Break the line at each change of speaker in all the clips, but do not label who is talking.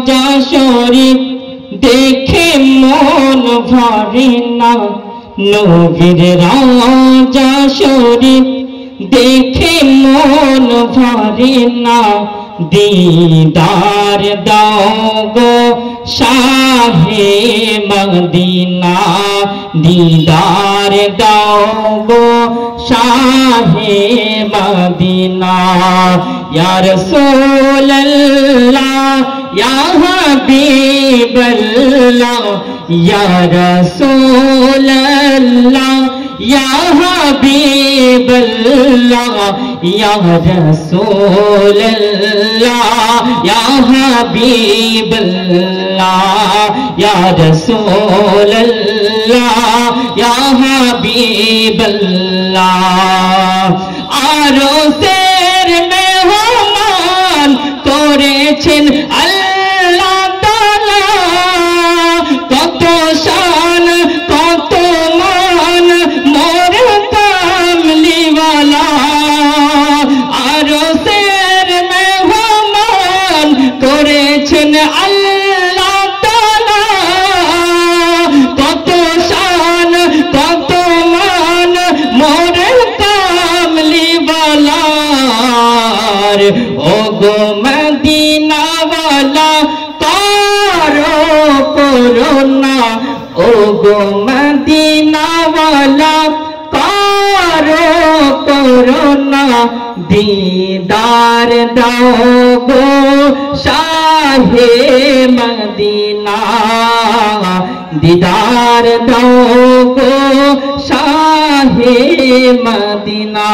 রওজা শরীফ দেখে মন ভরে না, নবীর রওজা শরীফ দেখে মন ভরে না, दीदार दाओ शाहे मदीना, दीदार दाओ शाहे मदीना। या रसूल अल्लाह या हबीब अल्लाह, या रसूल अल्लाह या हबीब अल्लाह, या रसूल अल्लाह या हबीब अल्लाह, या रसूल अल्लाह या हबीब अल्लाह। आरो शेर मेहमान करेছেন আল্লাহ তাআলা, কত শান কত মান মোর কামলিওয়ালা। আরো शेर মেহমান করেছেন আল্লাহ তাআলা, কত শান কত মান মোর কামলিওয়ালার। ও গো মদিনাওয়ালা কারো করোনা, ও গো মদিনাওয়ালা কারো করোনা, दीदार दाओ गो शाहे मदीना, दीदार दाओ गो शाहे मदीना।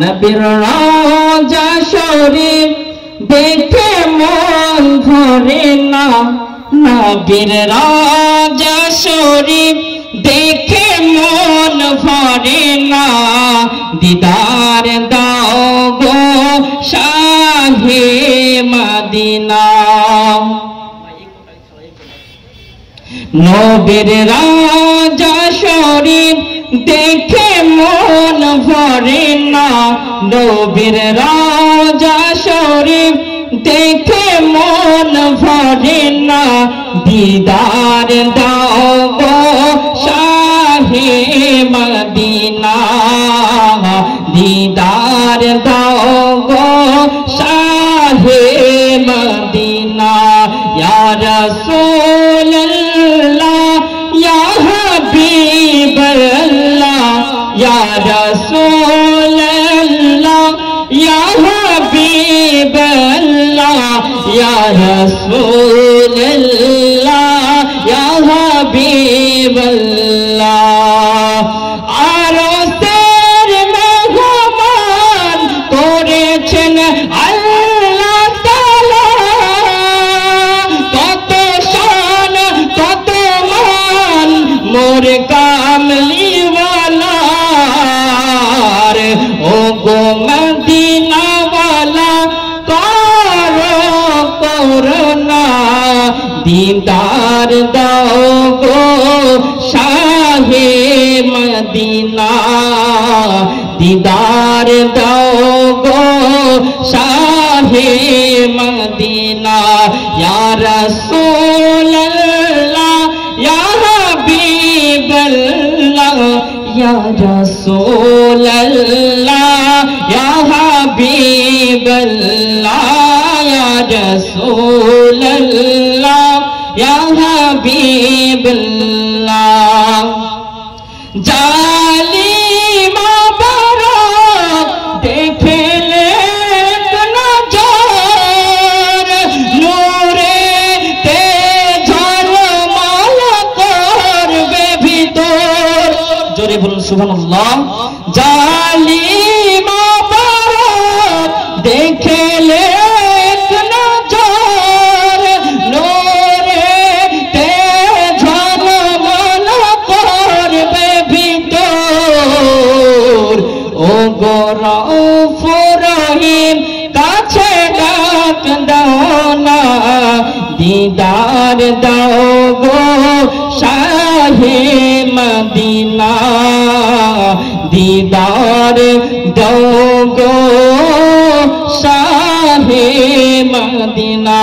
नबीर रওজা শরীফ দেখে মন ভরে না, নবীর রওজা শরীফ দেখে মন ভরে না, दीदार दाओ गो शाहे मदीना। নবীর রওজা শরীফ দেখে মন ভরে না, নবীর রওজা শরীফ দেখে মন ভরে না, दीदार दाओ गो शाहे मदीना, दीदार दाओ गो शाहे मदीना। या रसूल अल्लाह या हबीब अल्लाह, या रसूल अल्लाह या हबीब अल्लाह, या रसूल अल्लाह या हबीब अल्लाह। आरो शेर মেহমান করেছেন আল্লাহ তাআলা, কত শান কত মান মোর কামলিওয়ালার। ও গো মদিনাওয়ালা কারো করোনা, दीदार दाओ गो शाहे मदीना, दीदार दाओ गो शाहे मदीना। या रसूल अल्लाह या हबीब अल्लाह, या रसूल अल्लाह या हबीब अल्लाह, या रसूल अल्लाह या हबीब अल्लाह। जालिमा बारात देखले नजर, नूरे ते ঝলমল করবে ভিতর। জোরে বলুন সুবহানাল্লাহ। জালিমা বারাত দেখলে রউফ রহিম কাছে ডাক দাও না, दीदार दाओ गो शाहे मदीना, दीदार दाओ गो शाहे मदीना।